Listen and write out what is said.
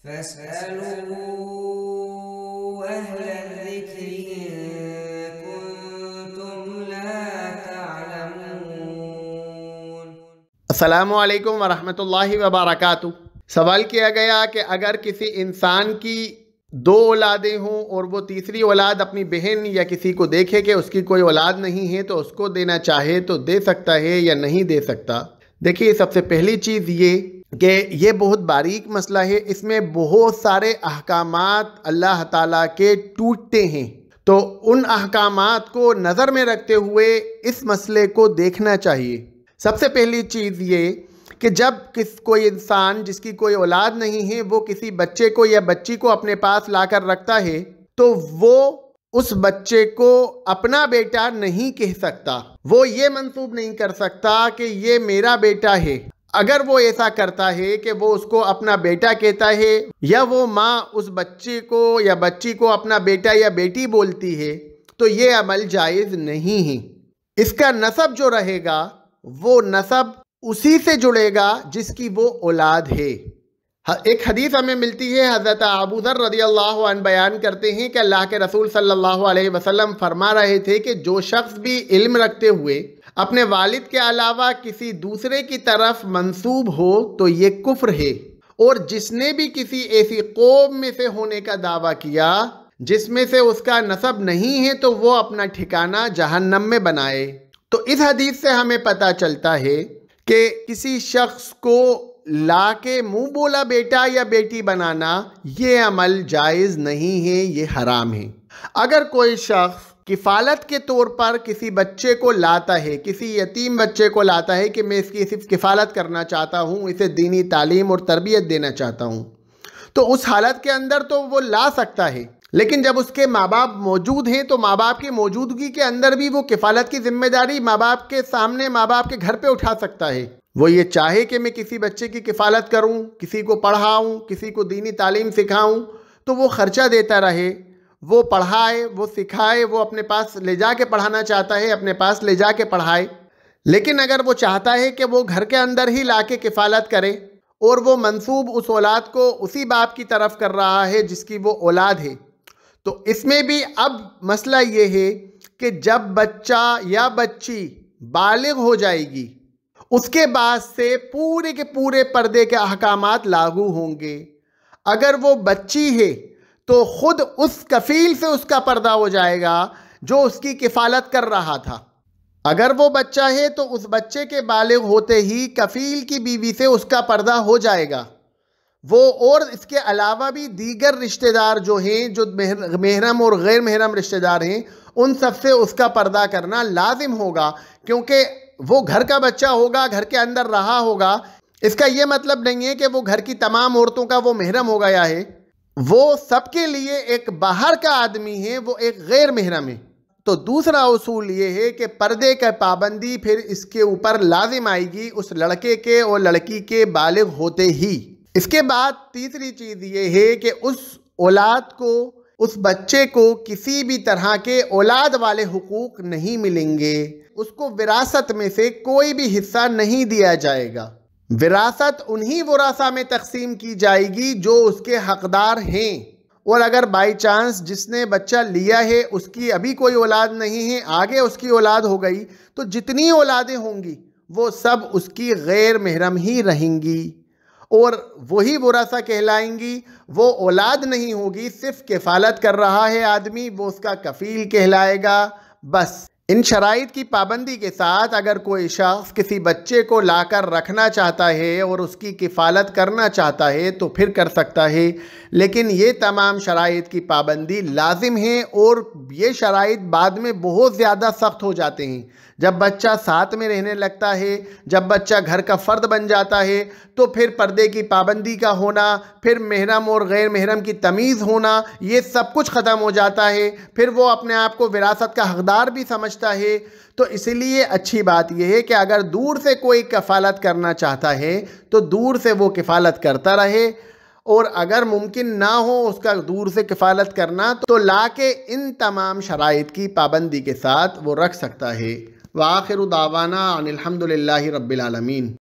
فاسألوا أهل الذكر إن كنتم لا تعلمون۔ السلام علیکم ورحمۃ اللہ وبرکاتہ۔ سوال کیا گیا کہ اگر کسی انسان کی دو اولادیں ہوں اور وہ تیسری اولاد اپنی بہن یا کسی کو دیکھے کہ اس کی کوئی اولاد نہیں ہے تو اس کو دینا چاہے تو دے سکتا ہے یا نہیں دے سکتا؟ دیکھیے، سب سے پہلی چیز یہ کہ یہ بہت باریک مسئلہ ہے، اس میں بہت سارے احکامات اللہ تعالیٰ کے ٹوٹتے ہیں، تو ان احکامات کو نظر میں رکھتے ہوئے اس مسئلے کو دیکھنا چاہیے۔ سب سے پہلی چیز یہ کہ جب کوئی انسان جس کی کوئی اولاد نہیں ہے وہ کسی بچے کو یا بچی کو اپنے پاس لا کر رکھتا ہے تو وہ اس بچے کو اپنا بیٹا نہیں کہہ سکتا، وہ یہ منسوب نہیں کر سکتا کہ یہ میرا بیٹا ہے۔ اگر وہ ایسا کرتا ہے کہ وہ اس کو اپنا بیٹا کہتا ہے یا وہ ماں اس بچے کو یا بچی کو اپنا بیٹا یا بیٹی بولتی ہے تو یہ عمل جائز نہیں ہے۔ اس کا نسب جو رہے گا وہ نسب اسی سے جڑے گا جس کی وہ اولاد ہے۔ ایک حدیث ہمیں ملتی ہے، حضرت ابو ذر رضی اللہ عنہ بیان کرتے ہیں کہ اللہ کے رسول صلی اللہ علیہ وسلم فرما رہے تھے کہ جو شخص بھی علم رکھتے ہوئے اپنے والد کے علاوہ کسی دوسرے کی طرف منسوب ہو تو یہ کفر ہے، اور جس نے بھی کسی ایسی قوم میں سے ہونے کا دعویٰ کیا جس میں سے اس کا نسب نہیں ہے تو وہ اپنا ٹھکانہ جہنم میں بنائے۔ تو اس حدیث سے ہمیں پتہ چلتا ہے کہ کسی شخص کو لا کے منہ بولا بیٹا یا بیٹی بنانا یہ عمل جائز نہیں ہے، یہ حرام ہے۔ اگر کوئی شخص کفالت کے طور پر کسی بچے کو لاتا ہے، کسی یتیم بچے کو لاتا ہے کہ میں اس کی صرف کفالت کرنا چاہتا ہوں، اسے دینی تعلیم اور تربیت دینا چاہتا ہوں، تو اس حالت کے اندر تو وہ لا سکتا ہے، لیکن جب اس کے ماں باپ موجود ہیں تو ماں باپ کی موجودگی کے اندر بھی وہ کفالت کی ذمہ داری ماں باپ کے سامنے ماں باپ کے گھر پہ اٹھا سکتا ہے۔ وہ یہ چاہے کہ میں کسی بچے کی کفالت کروں، کسی کو پڑھاؤں، کسی کو دینی تعلیم سکھاؤں، تو وہ خرچہ دیتا رہے، وہ پڑھائے، وہ سکھائے، وہ اپنے پاس لے جا کے پڑھانا چاہتا ہے، اپنے پاس لے جا کے پڑھائے۔ لیکن اگر وہ چاہتا ہے کہ وہ گھر کے اندر ہی لا کے کفالت کرے اور وہ منسوب اس اولاد کو اسی باپ کی طرف کر رہا ہے جس کی وہ اولاد ہے، تو اس میں بھی اب مسئلہ یہ ہے کہ جب بچہ یا بچی بالغ ہو جائے گی اس کے بعد سے پورے کے پورے پردے کے احکامات لاگو ہوں گے۔ اگر وہ بچی ہے تو خود اس کفیل سے اس کا پردہ ہو جائے گا جو اس کی کفالت کر رہا تھا۔ اگر وہ بچہ ہے تو اس بچے کے بالغ ہوتے ہی کفیل کی بیوی سے اس کا پردہ ہو جائے گا، وہ اور اس کے علاوہ بھی دیگر رشتہ دار جو ہیں، جو محرم اور غیر محرم رشتہ دار ہیں، ان سب سے اس کا پردہ کرنا لازم ہوگا، کیونکہ وہ گھر کا بچہ ہوگا، گھر کے اندر رہا ہوگا۔ اس کا یہ مطلب نہیں ہے کہ وہ گھر کی تمام عورتوں کا وہ محرم ہو گیا ہے، وہ سب کے لیے ایک باہر کا آدمی ہے، وہ ایک غیر محرم ہے۔ تو دوسرا اصول یہ ہے کہ پردے کا پابندی پھر اس کے اوپر لازم آئے گی اس لڑکے کے اور لڑکی کے بالغ ہوتے ہی۔ اس کے بعد تیسری چیز یہ ہے کہ اس اولاد کو، اس بچے کو کسی بھی طرح کے اولاد والے حقوق نہیں ملیں گے، اس کو وراثت میں سے کوئی بھی حصہ نہیں دیا جائے گا۔ وراثت انہی ورثہ میں تقسیم کی جائے گی جو اس کے حقدار ہیں، اور اگر بائی چانس جس نے بچہ لیا ہے اس کی ابھی کوئی اولاد نہیں ہے، آگے اس کی اولاد ہو گئی تو جتنی اولادیں ہوں گی وہ سب اس کی غیر محرم ہی رہیں گی اور وہی ورثہ کہلائیں گی، وہ اولاد نہیں ہوگی، صرف کفالت کر رہا ہے آدمی، وہ اس کا کفیل کہلائے گا۔ بس ان شرائط کی پابندی کے ساتھ اگر کوئی شخص کسی بچے کو لا کر رکھنا چاہتا ہے اور اس کی کفالت کرنا چاہتا ہے تو پھر کر سکتا ہے، لیکن یہ تمام شرائط کی پابندی لازم ہے، اور یہ شرائط بعد میں بہت زیادہ سخت ہو جاتے ہیں۔ جب بچہ ساتھ میں رہنے لگتا ہے، جب بچہ گھر کا فرد بن جاتا ہے تو پھر پردے کی پابندی کا ہونا، پھر محرم اور غیر محرم کی تمیز ہونا، یہ سب کچھ ختم ہو جاتا ہے، پھر وہ اپنے آپ کو وراثت کا حقدار بھی سمجھتا ہے۔ تو اس لیے اچھی بات یہ ہے کہ اگر دور سے کوئی کفالت کرنا چاہتا ہے تو دور سے وہ کفالت کرتا رہے، اور اگر ممکن نہ ہو اس کا دور سے کفالت کرنا تو لا کے ان تمام شرائط کی پابندی کے ساتھ وہ رکھ سکتا ہے۔ وآخر دعوانا ان الحمد للہ رب العالمین۔